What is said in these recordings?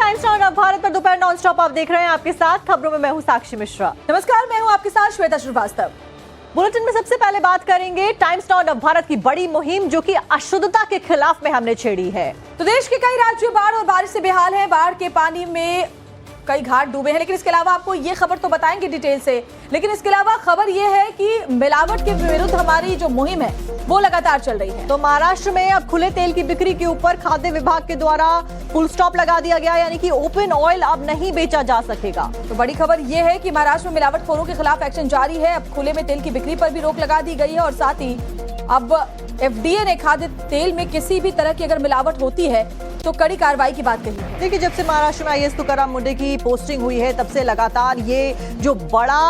Times now अब भारत पर दोपहर नॉन स्टॉप आप देख रहे हैं। आपके साथ खबरों में मैं हूं साक्षी मिश्रा। नमस्कार, मैं हूं आपके साथ श्वेता श्रीवास्तव। बुलेटिन में सबसे पहले बात करेंगे टाइम्स नाउ अब भारत की बड़ी मुहिम जो कि अशुद्धता के खिलाफ में हमने छेड़ी है। तो देश के कई राज्यों बाढ़ और बारिश से बेहाल है। बाढ़ के पानी में कई घाट डूबे हैं, लेकिन इसके अलावा आपको ये खबर तो बताएंगे डिटेल से। लेकिन इसके अलावा खबर ये है कि मिलावट के विरुद्ध हमारी जो मुहिम है वो लगातार चल रही है। तो महाराष्ट्र में अब खुले तेल की बिक्री के ऊपर खाद्य विभाग के द्वारा फुल स्टॉप लगा दिया गया, यानी कि ओपन ऑयल अब नहीं बेचा जा सकेगा। तो बड़ी खबर ये है कि महाराष्ट्र में मिलावटखोरों के खिलाफ एक्शन जारी है। अब खुले में तेल की बिक्री पर भी रोक लगा दी गई है और साथ ही अब FDA ने खाद्य तेल में किसी भी तरह की अगर मिलावट होती है तो कड़ी कार्रवाई की बात कही है। देखिए, जब से महाराष्ट्र में IAS तुकाराम मुंडे की पोस्टिंग हुई है तब से लगातार ये जो बड़ा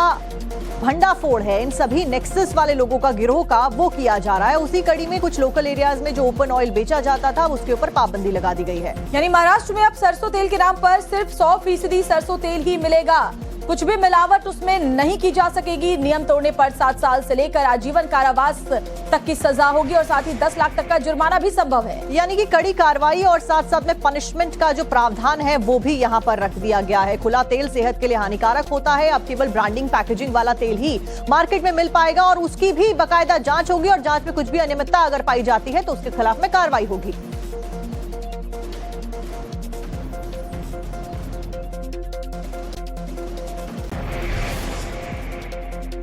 भंडाफोड़ है इन सभी नेक्सस वाले लोगों का, गिरोह का, वो किया जा रहा है। उसी कड़ी में कुछ लोकल एरियाज में जो ओपन ऑयल बेचा जाता था उसके ऊपर पाबंदी लगा दी गई है। यानी महाराष्ट्र में अब सरसों तेल के नाम पर सिर्फ 100% सरसों तेल ही मिलेगा। कुछ भी मिलावट उसमें नहीं की जा सकेगी। नियम तोड़ने पर 7 साल से लेकर आजीवन कारावास तक की सजा होगी और साथ ही 10 लाख तक का जुर्माना भी संभव है। यानी कि कड़ी कार्रवाई और साथ साथ में पनिशमेंट का जो प्रावधान है वो भी यहाँ पर रख दिया गया है। खुला तेल सेहत के लिए हानिकारक होता है। अब केवल ब्रांडिंग पैकेजिंग वाला तेल ही मार्केट में मिल पाएगा और उसकी भी बाकायदा जांच होगी और जांच में कुछ भी अनियमितता अगर पाई जाती है तो उसके खिलाफ में कार्रवाई होगी।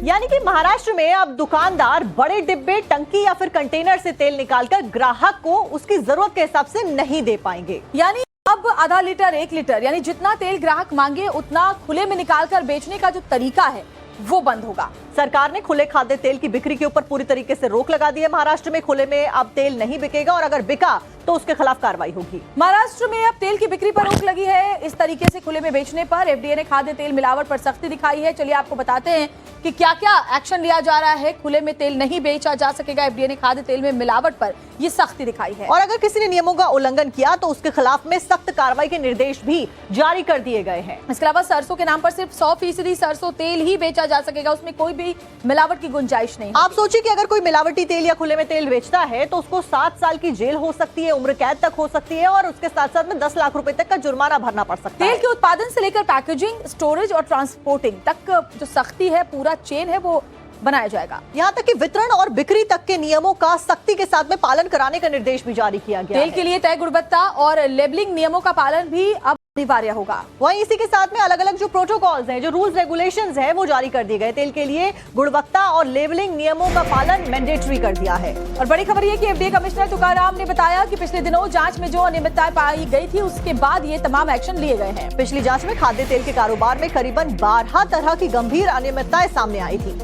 यानी कि महाराष्ट्र में अब दुकानदार बड़े डिब्बे, टंकी या फिर कंटेनर से तेल निकालकर ग्राहक को उसकी जरूरत के हिसाब से नहीं दे पाएंगे। यानी अब आधा लीटर 1 लीटर यानी जितना तेल ग्राहक मांगे उतना खुले में निकालकर बेचने का जो तरीका है वो बंद होगा। सरकार ने खुले खाद्य तेल की बिक्री के ऊपर पूरी तरीके से रोक लगा दी है। महाराष्ट्र में खुले में अब तेल नहीं बिकेगा और अगर बिका तो उसके खिलाफ कार्रवाई होगी। महाराष्ट्र में अब तेल की बिक्री पर रोक लगी है। इस तरीके से खुले में बेचने पर FDA ने खाद्य तेल मिलावट पर सख्ती दिखाई है। चलिए आपको बताते हैं कि क्या क्या एक्शन लिया जा रहा है। खुले में तेल नहीं बेचा जा सकेगा। FDA ने खाद्य तेल में मिलावट पर ये सख्ती दिखाई है और अगर किसी ने नियमों का उल्लंघन किया तो उसके खिलाफ में सख्त कार्रवाई के निर्देश भी जारी कर दिए गए हैं। इसके अलावा सरसों के नाम पर सिर्फ 100% सरसों तेल ही बेचा जा सकेगा। उसमें कोई भी मिलावट की गुंजाइश नहीं। आप सोचिए कि अगर कोई मिलावटी तेल या खुले में तेल बेचता है तो उसको 7 साल की जेल हो सकती है, उम्र कैद तक हो सकती है और उसके साथ साथ में 10 लाख रुपए तक का जुर्माना भरना पड़ सकता है। तेल के उत्पादन से लेकर पैकेजिंग, स्टोरेज और ट्रांसपोर्टिंग तक जो सख्ती है, पूरा चेन है वो बनाया जाएगा। यहाँ तक कि वितरण और बिक्री तक के नियमों का सख्ती के साथ में पालन कराने का निर्देश भी जारी किया गया है। तेल के लिए तय गुणवत्ता और लेबलिंग नियमों का पालन भी अब अनिवार्य होगा। वहीं इसी के साथ में अलग अलग जो प्रोटोकॉल्स हैं, जो रूल्स रेगुलेशंस हैं, वो जारी कर दिए गए। तेल के लिए गुणवत्ता और लेबलिंग नियमों का पालन मैंडेटरी कर दिया है। और बड़ी खबर ये कि FDA कमिश्नर तुकाराम ने बताया कि पिछले दिनों जांच में जो अनियमितताएं पाई गई थी उसके बाद ये तमाम एक्शन लिए गए हैं। पिछली जांच में खाद्य तेल के कारोबार में करीबन 12 तरह की गंभीर अनियमितताएं सामने आई थी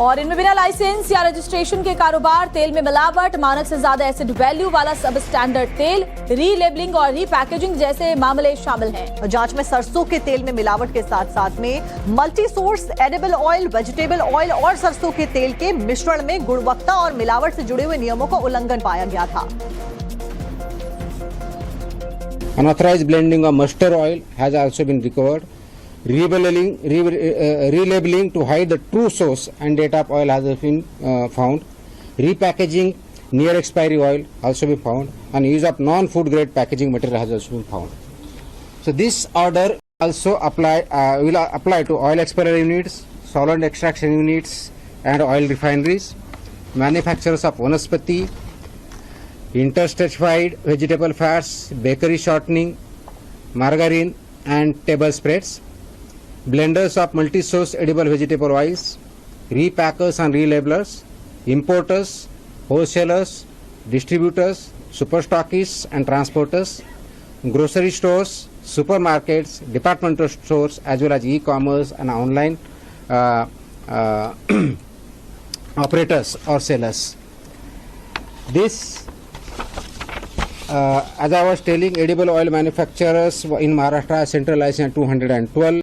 और इनमें बिना लाइसेंस या रजिस्ट्रेशन के कारोबार, तेल में मिलावट, मानक से ज्यादा एसिड वैल्यू वाला सब स्टैंडर्ड तेल, रीलेबलिंग और रीपैकेजिंग जैसे मामले शामिल हैं। जांच में सरसों के तेल में मिलावट के साथ साथ में multi source edible oil, vegetable oil और सरसों के तेल के मिश्रण में गुणवत्ता और मिलावट से जुड़े हुए नियमों का उल्लंघन पाया गया था। Unauthorized blending of mustard oil has also been recovered. Relabeling to hide the true source and date of oil has been found. Repackaging near expiry oil also been found, and use of non-food grade packaging material has also been found. So this order also will apply to oil expeller units, solvent extraction units, and oil refineries, manufacturers of vanaspati, interstitified vegetable fats, bakery shortening, margarine, and table spreads, blenders of multi-source edible vegetable oils, repackers and relabelers, importers, wholesalers, distributors, super stockists and transporters, grocery stores, supermarkets, departmental stores, as well as e-commerce and online operators or sellers. This as I was telling, edible oil manufacturers in Maharashtra central license 212.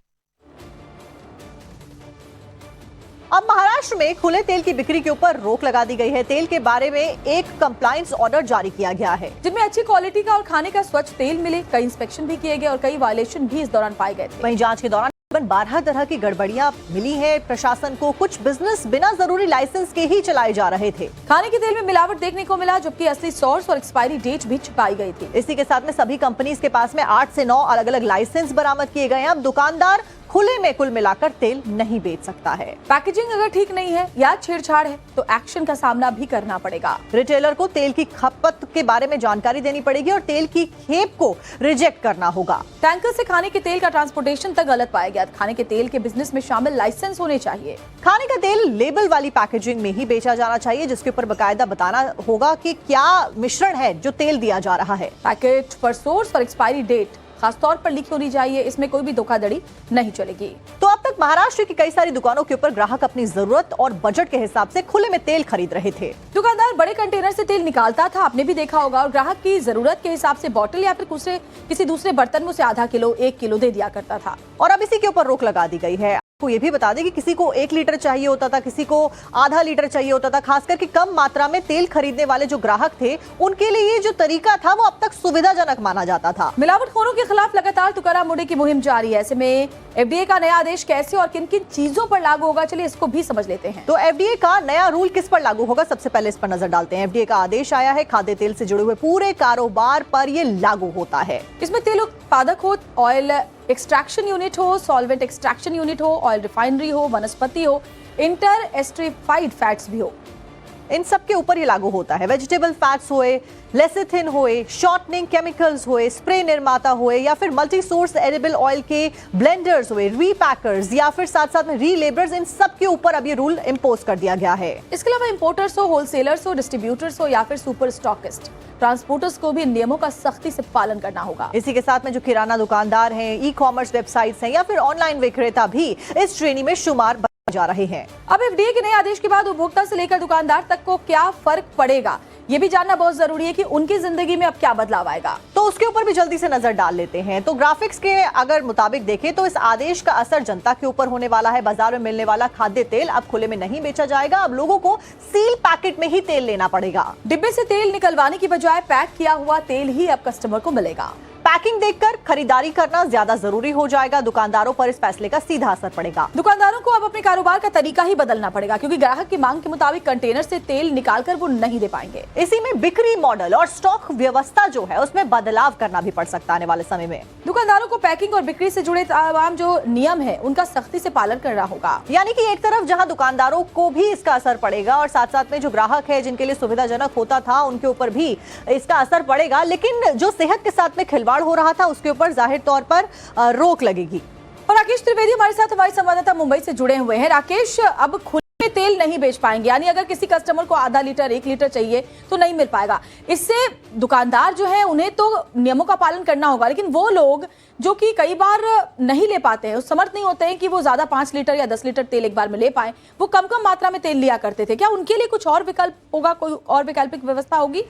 अब महाराष्ट्र में खुले तेल की बिक्री के ऊपर रोक लगा दी गई है। तेल के बारे में एक कंप्लायंस ऑर्डर जारी किया गया है जिनमें अच्छी क्वालिटी का और खाने का स्वच्छ तेल मिले। कई इंस्पेक्शन भी किए गए और कई वायलेशन भी इस दौरान पाए गए थे। वहीं जांच के दौरान 12 तरह की गड़बड़ियां मिली है प्रशासन को। कुछ बिजनेस बिना जरूरी लाइसेंस के ही चलाए जा रहे थे। खाने के तेल में मिलावट देखने को मिला, जबकि असली सोर्स और एक्सपायरी डेट भी छुपाई गई थी। इसी के साथ में सभी कंपनीज के पास में 8 से 9 अलग अलग लाइसेंस बरामद किए गए हैं। अब दुकानदार खुले में कुल मिलाकर तेल नहीं बेच सकता है। पैकेजिंग अगर ठीक नहीं है या छेड़छाड़ है तो एक्शन का सामना भी करना पड़ेगा। रिटेलर को तेल की खपत के बारे में जानकारी देनी पड़ेगी और तेल की खेप को रिजेक्ट करना होगा। टैंकर से खाने के तेल का ट्रांसपोर्टेशन तक गलत पाया गया। खाने के तेल के बिजनेस में शामिल लाइसेंस होने चाहिए। खाने का तेल लेबल वाली पैकेजिंग में ही बेचा जाना चाहिए, जिसके ऊपर बकायदा बताना होगा कि क्या मिश्रण है जो तेल दिया जा रहा है। पैकेट पर सोर्स और एक्सपायरी डेट खासतौर पर लिखी होनी चाहिए। इसमें कोई भी धोखाधड़ी नहीं चलेगी। तो अब तक महाराष्ट्र की कई सारी दुकानों के ऊपर ग्राहक अपनी जरूरत और बजट के हिसाब से खुले में तेल खरीद रहे थे। दुकानदार बड़े कंटेनर से तेल निकालता था, आपने भी देखा होगा, और ग्राहक की जरूरत के हिसाब से बोतल या फिर किसी दूसरे बर्तन में उसे आधा किलो 1 किलो दे दिया करता था। और अब इसी के ऊपर रोक लगा दी गई है। आपको ये भी बता दें कि किसी को 1 लीटर चाहिए होता था, किसी को आधा लीटर चाहिए होता था। खास करके कम मात्रा में तेल खरीदने वाले जो ग्राहक थे, उनके लिए ये जो तरीका था वो अब तक सुविधाजनक माना जाता था। मिलावटखोरों के खिलाफ लगातार तुकाराम मुंडे की मुहिम जारी है। ऐसे में एफडीए का नया आदेश कैसे और किन किन चीजों पर लागू होगा, चलिए इसको भी समझ लेते हैं। तो एफडीए का नया रूल किस पर लागू होगा, सबसे पहले इस पर नजर डालते हैं। एफडीए का आदेश आया है, खाद्य तेल से जुड़े हुए पूरे कारोबार पर ये लागू होता है। इसमें तेल उत्पादक हो, ऑयल एक्सट्रैक्शन यूनिट हो, सॉल्वेंट एक्सट्रैक्शन यूनिट हो, ऑयल रिफाइनरी हो, वनस्पति हो, इंटर एस्ट्रीफाइड फैट्स भी हो, इन सब के ऊपर ये लागू होता है। वेजिटेबल फैट्स होए, लेसिथिन होए, शॉर्टनिंग केमिकल्स होए, स्प्रे निर्माता होए या फिर मल्टी सोर्स एडिबल ऑयल के ब्लेंडर्स होए, रीपैकर्स या फिर साथ साथ में रीलेबर्स, इन सब के ऊपर अब ये रूल इम्पोज कर दिया गया है। इसके अलावा इंपोर्टर्स हो, होलसेलर्स हो, डिस्ट्रीब्यूटर्स हो या फिर सुपर स्टॉकिस्ट, ट्रांसपोर्टर्स को भी इन नियमों का सख्ती से पालन करना होगा। इसी के साथ में जो किराना दुकानदार हैं, ई कॉमर्स वेबसाइट्स हैं या फिर ऑनलाइन विक्रेता भी इस श्रेणी में शुमार जा रहे हैं। अब एफडीए के नए आदेश के बाद उपभोक्ता से लेकर दुकानदार तक को क्या फर्क पड़ेगा, ये भी जानना बहुत जरूरी है कि उनकी जिंदगी में अब क्या बदलाव आएगा। तो उसके ऊपर भी जल्दी से नजर डाल लेते हैं। तो ग्राफिक्स के अगर मुताबिक देखें तो इस आदेश का असर जनता के ऊपर होने वाला है। बाजार में मिलने वाला खाद्य तेल अब खुले में नहीं बेचा जाएगा। अब लोगों को सील पैकेट में ही तेल लेना पड़ेगा। डिब्बे से तेल निकलवाने की बजाय पैक किया हुआ तेल ही अब कस्टमर को मिलेगा। पैकिंग देखकर खरीदारी करना ज्यादा जरूरी हो जाएगा। दुकानदारों पर इस फैसले का सीधा असर पड़ेगा। दुकानदारों को अब अपने कारोबार का तरीका ही बदलना पड़ेगा, क्योंकि ग्राहक की मांग के मुताबिक कंटेनर से तेल निकालकर वो नहीं दे पाएंगे। इसी में बिक्री मॉडल और स्टॉक व्यवस्था जो है उसमें बदलाव करना भी पड़ सकता है आने वाले समय में। दुकानदारों को पैकिंग और बिक्री से जुड़े तमाम जो नियम है उनका सख्ती से पालन करना होगा। यानी कि एक तरफ जहां दुकानदारों को भी इसका असर पड़ेगा और साथ साथ में जो ग्राहक है जिनके लिए सुविधाजनक होता था उनके ऊपर भी इसका असर पड़ेगा, लेकिन जो सेहत के साथ में खिलवाड़ हो रहा था उसके पर जाहिर तौर पर रोक लगेगी। और राकेश त्रिवेदी हमारे साथ, हमारे संवाददाता मुंबई से जुड़े हुए हैं। राकेश, अब खुले में तेल नहीं बेच पाएंगे, यानी अगर किसी कस्टमर को आधा लीटर 1 लीटर चाहिए तो नहीं मिल पाएगा। इससे दुकानदार जो है उन्हें तो नियमों का पालन करना होगा, लेकिन वो लोग जो कि कई बार नहीं ले पाते हैं, समर्थ नहीं होते हैं कि वो ज्यादा 5 लीटर या 10 लीटर तेल एक बार में ले पाए, वो कम कम मात्रा में तेल लिया करते थे, क्या उनके लिए कुछ और विकल्प होगा, कोई और वैकल्पिक व्यवस्था होगी?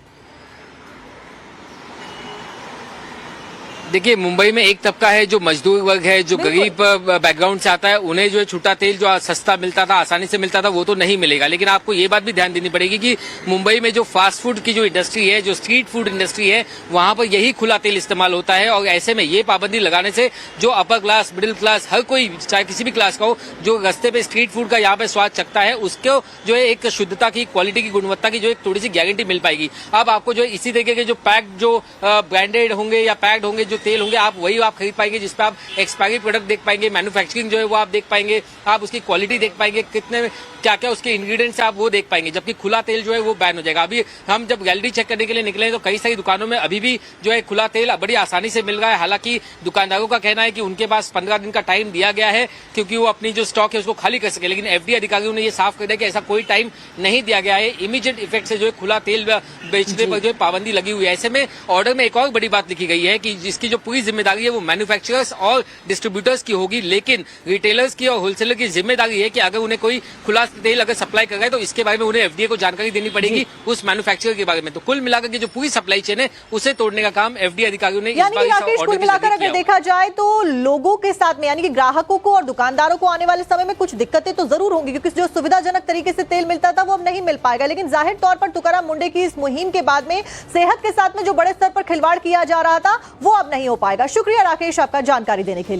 देखिए, मुंबई में एक तबका है जो मजदूर वर्ग है, जो गरीब बैकग्राउंड से आता है, उन्हें जो है छूटा तेल जो सस्ता मिलता था, आसानी से मिलता था, वो तो नहीं मिलेगा। लेकिन आपको ये बात भी ध्यान देनी पड़ेगी कि मुंबई में जो फास्ट फूड की जो इंडस्ट्री है, जो स्ट्रीट फूड इंडस्ट्री है, वहां पर यही खुला तेल इस्तेमाल होता है। और ऐसे में ये पाबंदी लगाने से जो अपर क्लास, मिडिल क्लास, हर कोई चाहे किसी भी क्लास का हो, जो रास्ते पे स्ट्रीट फूड का यहाँ पे स्वाद चखता है, उसको जो है एक शुद्धता की, क्वालिटी की, गुणवत्ता की जो एक थोड़ी सी गारंटी मिल पाएगी। अब आपको जो इसी तरीके के जो पैक्ड, जो ब्रांडेड होंगे या पैक्ड होंगे जो तेल होंगे, आप वही आप खरीद पाएंगे, जिसपे आप एक्सपायरी प्रोडक्ट देख पाएंगे, मैन्युफैक्चरिंग जो है वो आप देख पाएंगे, आप उसकी क्वालिटी देख पाएंगे, कितने क्या क्या उसके इंग्रेडिएंट्स आप वो देख पाएंगे। जबकि खुला तेल जो है वो बैन हो जाएगा। अभी हम जब गैलरी चेक करने के लिए निकले तो कई सारी दुकानों में अभी भी जो है खुला तेल बड़ी आसानी से मिल रहा है। हालांकि दुकानदारों का कहना है कि उनके पास 15 दिन का टाइम दिया गया है क्योंकि वो अपनी जो स्टॉक है उसको खाली कर सके, लेकिन एफडीए अधिकारियों ने ये साफ कर दिया कि ऐसा कोई टाइम नहीं दिया गया है। इमीडिएट इफेक्ट से जो है खुला तेल बेचने पर जो है पाबंदी लगी हुई है। ऐसे में ऑर्डर में एक और बड़ी बात लिखी गई है कि जिसकी जो पूरी जिम्मेदारी है वो मैन्युफैक्चरर्स और डिस्ट्रीब्यूटर्स की होगी, लेकिन रिटेलर्स की और होलसेलर की जिम्मेदारी है कि अगर उन्हें कोई खुला तेल अगर सप्लाई कर रहा है तो इसके बारे में उन्हें एफडीए को जानकारी देनी पड़ेगी उस मैन्युफैक्चरर के बारे में। तो कुल मिलाकर के जो पूरी सप्लाई चेन है उसे तोड़ने का काम एफडीए अधिकारियों ने यानी कि राकेश, कुल मिलाकर अगर देखा जाए तो लोगों के साथ में यानी कि ग्राहकों को और दुकानदारों को आने वाले समय में कुछ दिक्कतें तो जरूर होंगी, क्योंकि जो सुविधाजनक तरीके से तेल मिलता था वो अब नहीं मिल पाएगा। लेकिन जाहिर तौर पर तुकाराम मुंडे की इस मुहिम के बाद में सेहत के साथ में जो बड़े स्तर पर खिलवाड़ किया जा रहा था वो अब नहीं हो पाएगा। शुक्रिया राकेश आपका जानकारी देने के लिए।